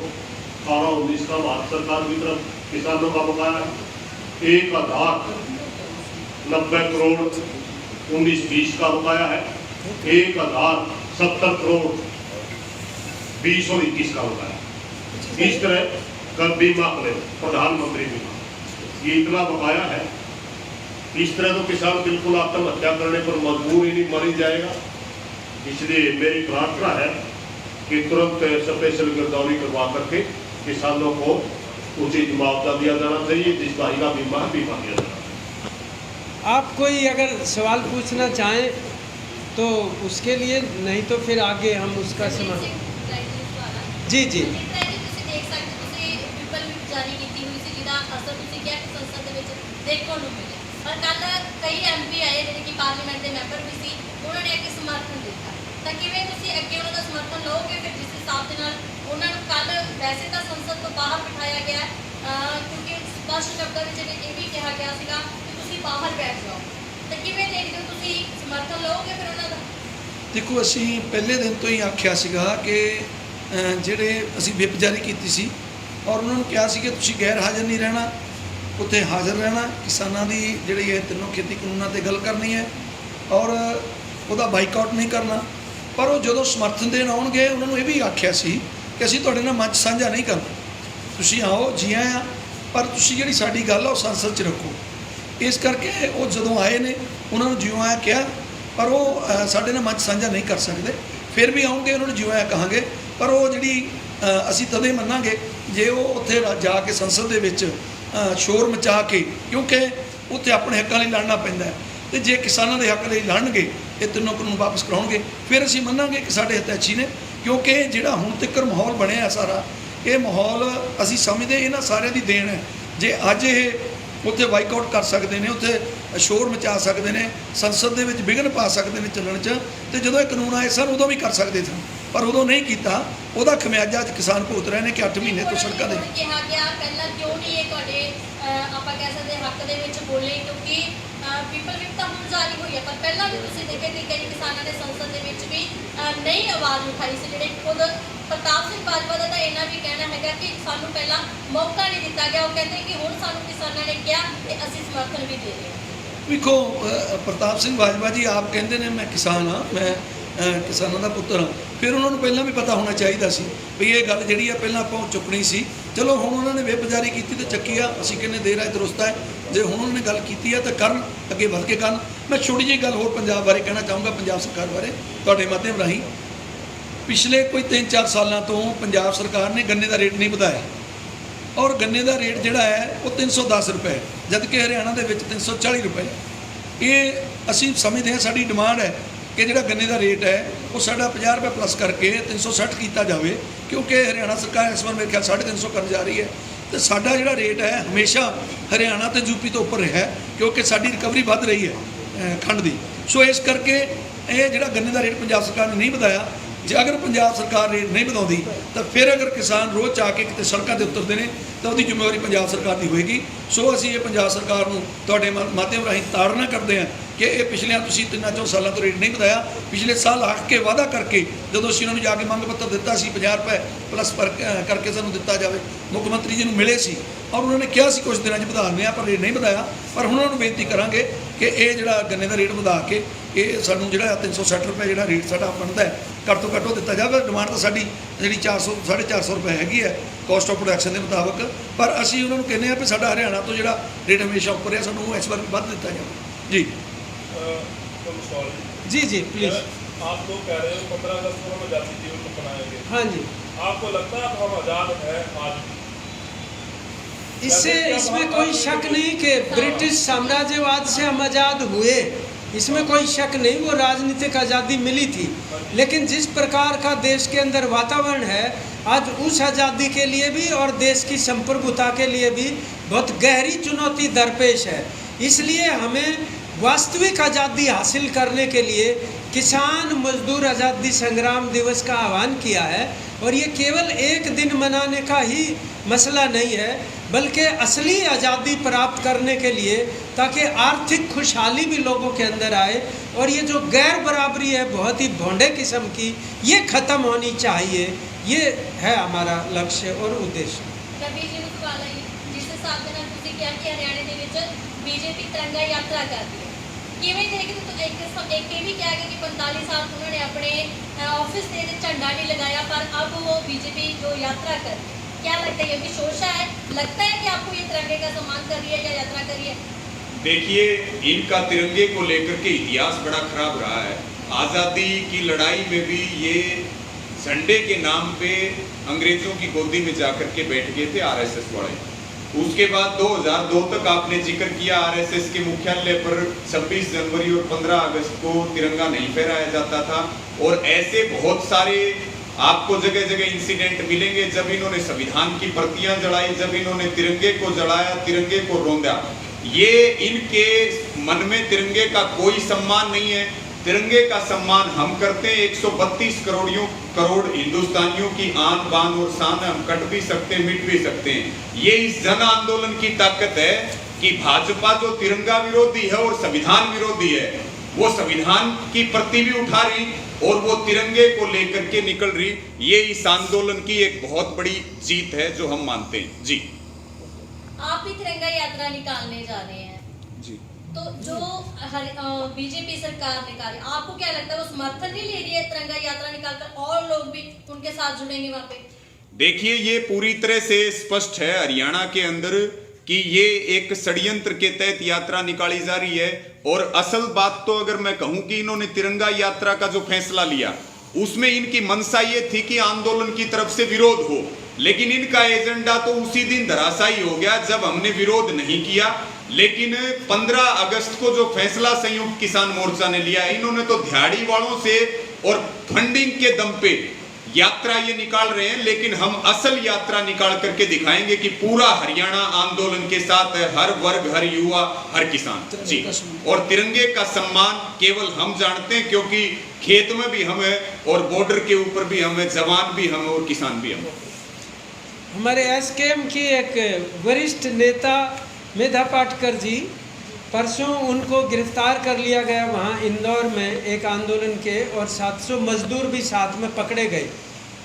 18-19 का भारत सरकार की तरफ किसानों का बकाया है, 1090 करोड़ 19-20 का बकाया है, 1070 करोड़ 20 और 21 का बकाया है। इस तरह कल बीमा क्लेम, प्रधानमंत्री बीमा, ये इतना बकाया है। इस तरह तो किसान बिल्कुल आत्महत्या करने पर मजबूर ही नहीं मर जाएगा। इसलिए मेरी प्रार्थना है कि तुरंत स्पेशल गिरदौरी करवा करके किसानों को उचित मुआवजा दिया जाना चाहिए। जिस भाई का बीमा है, बीमा दिया जाना चाहिए। आप कोई अगर सवाल पूछना चाहें तो उसके लिए, नहीं तो फिर आगे हम उसका समाधान। जी जी और कल कई MP आए जिन्हें पार्लीमेंट के मैंबर भी सी, उन्होंने एक समर्थन दिया। तो किवें तुसीं अगे उन्होंने समर्थन लोगे? फिर जिस हिसाब के नाल उन्होंने कल वैसे तो संसद तो बाहर बिठाया गया क्योंकि स्पष्ट शब्दों में ये भी कहा गया सीगा कि तुसीं बाहर बैठ जाओ। तो किवें देखदे हो, तुसीं समर्थन लोगे फिर उन्होंने? देखो ਅਸੀਂ ਪਹਿਲੇ ਦਿਨ ਤੋਂ ਹੀ ਆਖਿਆ ਸੀਗਾ ਕਿ ਜਿਹੜੇ ਅਸੀਂ ਵਿਪ ਜਾਰੀ ਕੀਤੀ ਸੀ ਔਰ ਉਹਨਾਂ ਨੂੰ ਕਿਹਾ ਸੀ ਕਿ ਤੁਸੀਂ ਗੈਰ ਹਾਜ਼ਰ ਨਹੀਂ ਰਹਿਣਾ, ਉੱਥੇ ਹਾਜ਼ਰ ਰਹਿਣਾ, ਕਿਸਾਨਾਂ ਦੀ ਜਿਹੜੀ ਇਹ ਤਿੰਨੋਂ ਖੇਤੀ ਕਾਨੂੰਨਾਂ ਤੇ ਗੱਲ ਕਰਨੀ ਹੈ ਔਰ ਉਹਦਾ ਬਾਈਕਾਟ ਨਹੀਂ ਕਰਨਾ। ਪਰ ਉਹ ਜਦੋਂ ਸਮਰਥਨ ਦੇਣ ਆਉਣਗੇ ਉਹਨਾਂ ਨੂੰ ਇਹ ਵੀ ਆਖਿਆ ਸੀ ਕਿ ਅਸੀਂ ਤੁਹਾਡੇ ਨਾਲ ਮੰਚ ਸਾਂਝਾ ਨਹੀਂ ਕਰਨਾ, ਤੁਸੀਂ ਆਓ ਜੀ ਆਇਆਂ, ਪਰ ਤੁਸੀਂ ਜਿਹੜੀ ਸਾਡੀ ਗੱਲ ਆ ਉਹ ਸੰਸਦ 'ਚ ਰੱਖੋ। ਇਸ ਕਰਕੇ ਉਹ ਜਦੋਂ ਆਏ ਨੇ ਉਹਨਾਂ ਨੂੰ ਜਿਉਂ ਆਇਆ ਕਿਹਾ, ਪਰ ਉਹ ਸਾਡੇ ਨਾਲ ਮੰਚ ਸਾਂਝਾ ਨਹੀਂ ਕਰ ਸਕਦੇ। ਫਿਰ ਵੀ ਆਉਣਗੇ ਉਹਨਾਂ ਨੂੰ ਜਿਉਂ ਆਇਆ ਕਹਾਂਗੇ, ਪਰ ਉਹ ਜਿਹੜੀ ਅਸੀਂ ਤਦੇ ਮੰਨਾਂਗੇ ਜੇ ਉਹ ਉੱਥੇ ਜਾ ਕੇ ਸੰਸਦ ਦੇ ਵਿੱਚ ਸ਼ੋਰ ਮਚਾ ਕੇ, ਕਿਉਂਕਿ ਉੱਥੇ ਆਪਣੇ ਹੱਕਾਂ ਲਈ ਲੜਨਾ ਪੈਂਦਾ ਹੈ, ਤੇ ਜੇ ਕਿਸਾਨਾਂ ਦੇ ਹੱਕ ਲਈ ਲੜਨਗੇ ਇਹ ਤਿੰਨੋਂ ਕਾਨੂੰਨ ਵਾਪਸ ਕਰਾਉਣਗੇ ਫਿਰ ਅਸੀਂ ਮੰਨਾਂਗੇ ਕਿ ਸਾਡੇ ਹਿਤੈਸ਼ੀ ਨੇ। ਕਿਉਂਕਿ ਜਿਹੜਾ ਹੁਣ ਤੱਕ ਮਾਹੌਲ ਬਣਿਆ ਸਾਰਾ ਇਹ ਮਾਹੌਲ ਅਸੀਂ ਸਮਝਦੇ ਇਹਨਾਂ ਸਾਰਿਆਂ ਦੀ ਦੇਣ ਹੈ। ਜੇ ਅੱਜ ਇਹ ਉੱਥੇ ਬਾਈਕਾਟ ਕਰ ਸਕਦੇ ਨੇ, ਉੱਥੇ ਸ਼ੋਰ ਮਚਾ ਸਕਦੇ ਨੇ, ਸੰਸਦ ਦੇ ਵਿੱਚ ਵਿਘਨ ਪਾ ਸਕਦੇ ਨੇ ਚੱਲਣ 'ਚ, ਤੇ ਜਦੋਂ ਇਹ ਕਾਨੂੰਨ ਆਏ ਸਨ ਉਦੋਂ ਵੀ ਕਰ ਸਕਦੇ ਸਨ, ਪਰ ਉਦੋਂ ਨਹੀਂ ਕੀਤਾ। ਉਹਦਾ ਖਮਿਆਜਾ ਅੱਜ ਕਿਸਾਨ ਭੁਗਤ ਰਹੇ ਨੇ ਕਿ 8 ਮਹੀਨੇ ਤੋਂ ਸੜਕਾਂ ਦੇ ਕਿਹਾ ਗਿਆ ਪਹਿਲਾਂ ਕਿਉਂ ਨਹੀਂ ਇਹ ਤੁਹਾਡੇ ਆਪਾਂ ਕਹਿ ਸਕਦੇ ਹੱਕ ਦੇ ਵਿੱਚ ਬੋਲੇ, ਕਿਉਂਕਿ ਪੀਪਲ ਵਿਪ ਤਾਂ ਹੁਣ ਜਾਰੀ ਹੋਈ ਹੈ, ਪਰ ਪਹਿਲਾਂ ਵੀ ਤੁਸੀਂ ਦੇਖਿਆ ਕਿ ਕਈ ਕਿਸਾਨਾਂ ਨੇ ਸੰਸਦ ਦੇ ਵਿੱਚ ਵੀ ਨਹੀਂ ਆਵਾਜ਼ ਉਠਾਈ ਸੀ। ਜਿਹੜੇ ਖੁਦ ਪ੍ਰਤਾਪ ਸਿੰਘ ਬਾਜਵਾ ਦਾ ਤਾਂ ਇਹਨਾਂ ਵੀ ਕਹਿਣਾ ਹੈਗਾ ਕਿ ਸਾਨੂੰ ਪਹਿਲਾਂ ਮੌਕਾ ਨਹੀਂ ਦਿੱਤਾ ਗਿਆ। ਉਹ ਕਹਿੰਦੇ ਕਿ ਹੁਣ ਸਾਨੂੰ ਕਿਸਾਨਾਂ ਨੇ ਕਿਹਾ ਤੇ ਅਸੀਂ ਸਮਰਥਨ ਵੀ ਦੇ ਰਹੇ ਹਾਂ। ਵੇਖੋ ਪ੍ਰਤਾਪ ਸਿੰਘ ਬਾਜਵਾ ਜੀ ਆਪ ਕਹਿੰਦੇ ਨੇ ਮੈਂ ਕਿਸਾਨ ਹਾਂ, ਮੈਂ ਕਿਸਾਨਾਂ ਦਾ ਪੁੱਤਰ ਹਾਂ, ਫਿਰ ਉਹਨਾਂ ਨੂੰ ਪਹਿਲਾਂ ਵੀ ਪਤਾ ਹੋਣਾ ਚਾਹੀਦਾ ਸੀ ਵੀ ਇਹ ਗੱਲ ਜਿਹੜੀ ਆ ਪਹਿਲਾਂ ਆਪਾਂ ਚੁੱਕਣੀ ਸੀ। ਚਲੋ ਹੁਣ ਉਹਨਾਂ ਨੇ ਵਿਪ ਜਾਰੀ ਕੀਤੀ ਤੇ ਚੱਕੀ ਆ, ਅਸੀਂ ਕਹਿੰਦੇ ਦੇਰ ਆਏ ਦਰੁਸਤ ਹੈ। ਜੇ ਹੁਣ ਉਹਨਾਂ ਨੇ ਗੱਲ ਕੀਤੀ ਆ ਤਾਂ ਕਰਨ, ਅੱਗੇ ਵੱਧ ਕੇ ਕਰਨ। ਮੈਂ ਛੋਟੀ ਜਿਹੀ ਗੱਲ ਹੋਰ ਪੰਜਾਬ ਬਾਰੇ ਕਹਿਣਾ ਚਾਹੂੰਗਾ, ਪੰਜਾਬ ਸਰਕਾਰ ਬਾਰੇ ਤੁਹਾਡੇ ਮਾਧਿਅਮ ਰਾਹੀਂ। ਪਿਛਲੇ ਕੋਈ 3-4 ਸਾਲਾਂ ਤੋਂ ਪੰਜਾਬ ਸਰਕਾਰ ਨੇ ਗੰਨੇ ਦਾ ਰੇਟ ਨਹੀਂ ਵਧਾਇਆ ਔਰ ਗੰਨੇ ਦਾ ਰੇਟ ਜਿਹੜਾ ਹੈ ਉਹ 310 ਰੁਪਏ, ਜਦ ਕਿ ਹਰਿਆਣਾ ਦੇ ਵਿੱਚ 340 ਰੁਪਏ। ਇਹ ਅਸੀਂ ਸਮਝਦੇ ਹਾਂ, ਸਾਡੀ ਡਿਮਾਂਡ ਹੈ ਕਿ ਜਿਹੜਾ ਗੰਨੇ ਦਾ ਰੇਟ ਹੈ ਉਹ ਸਾਡਾ 50 ਰੁਪਏ ਪਲੱਸ ਕਰਕੇ 360 ਕੀਤਾ ਜਾਵੇ, ਕਿਉਂਕਿ ਹਰਿਆਣਾ ਸਰਕਾਰ ਇਸ ਵਾਰ ਮੇਰੇ ਖਿਆਲ 350 ਕਰਨ ਜਾ ਰਹੀ ਹੈ। ਤੇ ਸਾਡਾ ਜਿਹੜਾ ਰੇਟ ਹੈ ਹਮੇਸ਼ਾ ਹਰਿਆਣਾ ਤੇ ਯੂਪੀ ਤੋਂ ਉੱਪਰ ਰਿਹਾ, ਕਿਉਂਕਿ ਸਾਡੀ ਰਿਕਵਰੀ ਵੱਧ ਰਹੀ ਹੈ ਖੰਡ ਦੀ। ਸੋ ਇਸ ਕਰਕੇ ਇਹ ਜਿਹੜਾ ਗੰਨੇ ਦਾ ਰੇਟ ਪੰਜਾਬ ਸਰਕਾਰ ਨੇ ਨਹੀਂ ਵਧਾਇਆ। ਜੇ ਅਗਰ ਪੰਜਾਬ ਸਰਕਾਰ ਰੇਟ ਨਹੀਂ ਵਧਾਉਂਦੀ ਤਾਂ ਫਿਰ ਅਗਰ ਕਿਸਾਨ ਰੋਜ਼ ਜਾ ਕੇ ਕਿਤੇ ਸੜਕਾਂ 'ਤੇ ਉਤਰਦੇ ਨੇ ਤਾਂ ਉਹਦੀ ਜ਼ਿੰਮੇਵਾਰੀ ਪੰਜਾਬ ਸਰਕਾਰ ਦੀ ਹੋਏਗੀ। ਸੋ ਅਸੀਂ ਇਹ ਪੰਜਾਬ ਸਰਕਾਰ ਨੂੰ ਤੁਹਾਡੇ ਮਾਧਿਅਮ ਰਾਹੀਂ ਤਾੜਨਾ ਕਰਦੇ ਹਾਂ ਕਿ ਇਹ ਪਿਛਲੇ ਤੁਸੀਂ 3-4 ਸਾਲਾਂ ਤੋਂ ਰੇਟ ਨਹੀਂ ਵਧਾਇਆ। ਪਿਛਲੇ ਸਾਲ ਹੱਕ ਕੇ ਵਾਅਦਾ ਕਰਕੇ ਜਦੋਂ ਅਸੀਂ ਉਹਨਾਂ ਨੂੰ ਜਾ ਕੇ ਮੰਗ ਪੱਤਰ ਦਿੱਤਾ ਸੀ 50 ਰੁਪਏ ਪਲੱਸ ਕਰਕੇ ਸਾਨੂੰ ਦਿੱਤਾ ਜਾਵੇ, ਮੁੱਖ ਮੰਤਰੀ ਜੀ ਨੂੰ ਮਿਲੇ ਸੀ ਔਰ ਉਹਨਾਂ ਨੇ ਕਿਹਾ ਸੀ ਕੁਝ ਦਿਨਾਂ 'ਚ ਵਧਾ ਦਿੰਦੇ ਹਾਂ, ਪਰ ਰੇਟ ਨਹੀਂ ਵਧਾਇਆ। ਪਰ ਹੁਣ ਉਹਨਾਂ ਨੂੰ ਬੇਨਤੀ ਕਰਾਂਗੇ ਕਿ ਇਹ ਜਿਹੜਾ ਗੰਨੇ ਦਾ ਰੇਟ ਵਧਾ ਕੇ ਇਹ ਸਾਨੂੰ ਜਿਹੜਾ 360 ਰੁਪਏ ਜਿਹੜਾ ਰੇਟ ਸਾਡਾ ਬਣਦਾ ਹੈ ਘੱਟ ਤੋਂ ਘੱਟ ਉਹ ਦਿੱਤਾ ਜਾਵੇ। ਡਿਮਾਂਡ ਤਾਂ ਸਾਡੀ ਜਿਹੜੀ 400-450 ਰੁਪਏ ਹੈਗੀ ਹੈ ਕਾਸਟ ਆਫ ਪ੍ਰੋਡਕਸ਼ਨ ਦੇ ਮੁਤਾਬਕ, ਪਰ ਅਸੀਂ ਉਹਨਾਂ ਨੂੰ ਕਹਿੰਦੇ ਹਾਂ ਵੀ ਸਾਡਾ ਹਰਿਆਣਾ ਤੋਂ ਜਿਹੜਾ ਰੇਟ ਹਮੇਸ਼ਾ ਉੱਪਰ ਹੈ ਸਾਨੂੰ ਇਸ ਵਾਰ ਵੀ ਵੱਧ ਦਿੱਤਾ ਜਾਵੇ। ਜੀ जी जी प्लीज। आप लोग कह रहे हो 15 अगस्त को हम आज़ादी दिवस को मनाएंगे, हाँ जी, आपको लगता है हम आज़ाद हैं आज? इसमें कोई शक नहीं कि ब्रिटिश साम्राज्यवाद से हम आज़ाद हुए, इसमें कोई शक नहीं, वो राजनीतिक आज़ादी मिली थी। लेकिन जिस प्रकार का देश के अंदर वातावरण है आज, उस आज़ादी के लिए भी और देश की संप्रभुता के लिए भी बहुत गहरी चुनौती दरपेश है। इसलिए हमें वास्तविक आज़ादी हासिल करने के लिए किसान मजदूर आज़ादी संग्राम दिवस का आह्वान किया है। और ये केवल एक दिन मनाने का ही मसला नहीं है, बल्कि असली आज़ादी प्राप्त करने के लिए, ताकि आर्थिक खुशहाली भी लोगों के अंदर आए और ये जो गैर बराबरी है बहुत ही भोंडे किस्म की, ये ख़त्म होनी चाहिए। ये है हमारा लक्ष्य और उद्देश्य। रवि जी ਨੂੰ ਸਵਾਲ ਹੈ, ਜਿਸ ਹਿਸਾਬ ਦੇ ਨਾਲ ਤੁਸੀਂ ਕਿਹਾ ਕਿ ਹਰਿਆਣੇ ਦੇ ਵਿੱਚ ਬੀਜੇਪੀ ਤਿਰੰਗਾ ਯਾਤਰਾ ਕਰਦੀ ਹੈ, ਕਿਵੇਂ ਦੇਖਦੇ ਹੋ? ਇੱਕ ਇਹ ਵੀ ਕਿਹਾ ਗਿਆ ਕਿ 45 ਸਾਲ ਉਹਨਾਂ ਨੇ ਆਪਣੇ ऑफिस से झंडा नहीं लगाया, पर अब वो बीजेपी जो यात्रा कर रही है, क्या लगता है कि शोषा है? लगता है कि आपको ये तिरंगे का सम्मान कर रही है या यात्रा कर रही है? देखिए, इनका तिरंगे को लेकर के इतिहास बड़ा खराब रहा है। आज़ादी की लड़ाई में भी ये झंडे के नाम पे अंग्रेजों की गोदी में जाकर के बैठ गए थे आरएसएस वाले। उसके बाद 2002 तक आपने जिक्र किया आरएसएस के मुख्यालय पर 26 जनवरी और 15 अगस्त को तिरंगा नहीं फहराया जाता था। और ऐसे बहुत सारे आपको जगह जगह इंसिडेंट मिलेंगे जब इन्होंने संविधान की प्रतियां जलाई, जब इन्होंने तिरंगे को जलाया, तिरंगे को रौंदा। ये इनके मन में तिरंगे का कोई सम्मान नहीं है। तिरंगे का सम्मान हम करते हैं। 132 करोड़ हिंदुस्तानियों की आन बान और शान, हम कट भी सकते हैं, मिट भी सकते हैं। ये इस जन आंदोलन की ताकत है कि भाजपा जो तिरंगा विरोधी है और संविधान विरोधी है, वो संविधान की प्रति भी उठा रही और वो तिरंगे को लेकर के निकल रही, ये इस आंदोलन की एक बहुत बड़ी जीत है जो हम मानते हैं। जी, आप भी तिरंगा यात्रा निकालने जा रहे हैं जी, तो जो बीजेपी सरकार निकाली, आपको क्या लगता है वो समर्थन नहीं ले रही है तिरंगा यात्रा निकालकर, और लोग भी उनके साथ जुड़ेंगे वहां पे? देखिए, ये पूरी तरह से स्पष्ट है हरियाणा के अंदर कि ये एक षड्यंत्र के तहत यात्रा निकाली जा रही है। और असल बात तो अगर मैं कहूं कि इन्होंने तिरंगा यात्रा का जो फैसला लिया उसमें इनकी मंशा ये थी कि आंदोलन की तरफ से विरोध हो, लेकिन इनका एजेंडा तो उसी दिन धराशायी हो गया जब हमने विरोध नहीं किया। लेकिन 15 अगस्त को जो फैसला संयुक्त किसान मोर्चा ने लिया, इन्होंने तो दिहाड़ी वालों से और फंडिंग के दम पे यात्रा ये निकाल रहे हैं, लेकिन हम असल यात्रा निकाल करके दिखाएंगे कि पूरा हरियाणा आंदोलन के साथ है, हर वर्ग, हर युवा, हर किसान। जी, और तिरंगे का सम्मान केवल हम जानते हैं क्योंकि खेत में भी हम हैं और बॉर्डर के ऊपर भी हम हैं, जवान भी हम और किसान भी हम। हमारे एसकेएम की एक वरिष्ठ नेता मेधा पाटकर जी, परसों उनको गिरफ्तार कर लिया गया वहाँ इंदौर में एक आंदोलन के, और 700 मजदूर भी साथ में पकड़े गए।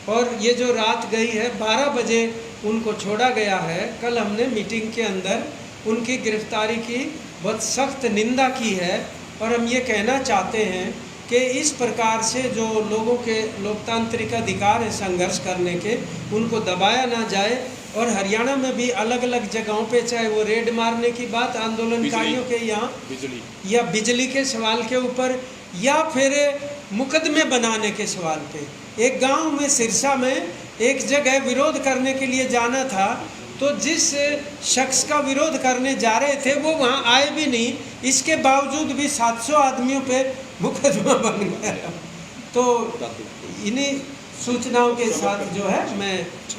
और ये जो रात गई है 12 बजे उनको छोड़ा गया है। कल हमने मीटिंग के अंदर उनकी गिरफ्तारी की बहुत सख्त निंदा की है, और हम ये कहना चाहते हैं कि इस प्रकार से जो लोगों के लोकतांत्रिक अधिकार है संघर्ष करने के, उनको दबाया ना जाए। और हरियाणा में भी अलग अलग जगहों पे, चाहे वो रेड मारने की बात आंदोलनकारियों के यहाँ, या बिजली के सवाल के ऊपर, या फिर मुकदमे बनाने के सवाल पे। एक गांव में सिरसा में एक जगह विरोध करने के लिए जाना था, तो जिस शख्स का विरोध करने जा रहे थे वो वहाँ आए भी नहीं, इसके बावजूद भी 700 आदमियों पे मुकदमा बन गया। तो इन्हीं सूचनाओं के साथ जो है मैं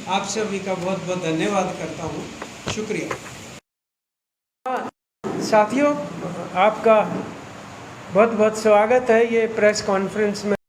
आप सभी का बहुत बहुत धन्यवाद करता हूँ। शुक्रिया। साथियों, आपका बहुत बहुत स्वागत है ये प्रेस कॉन्फ्रेंस में।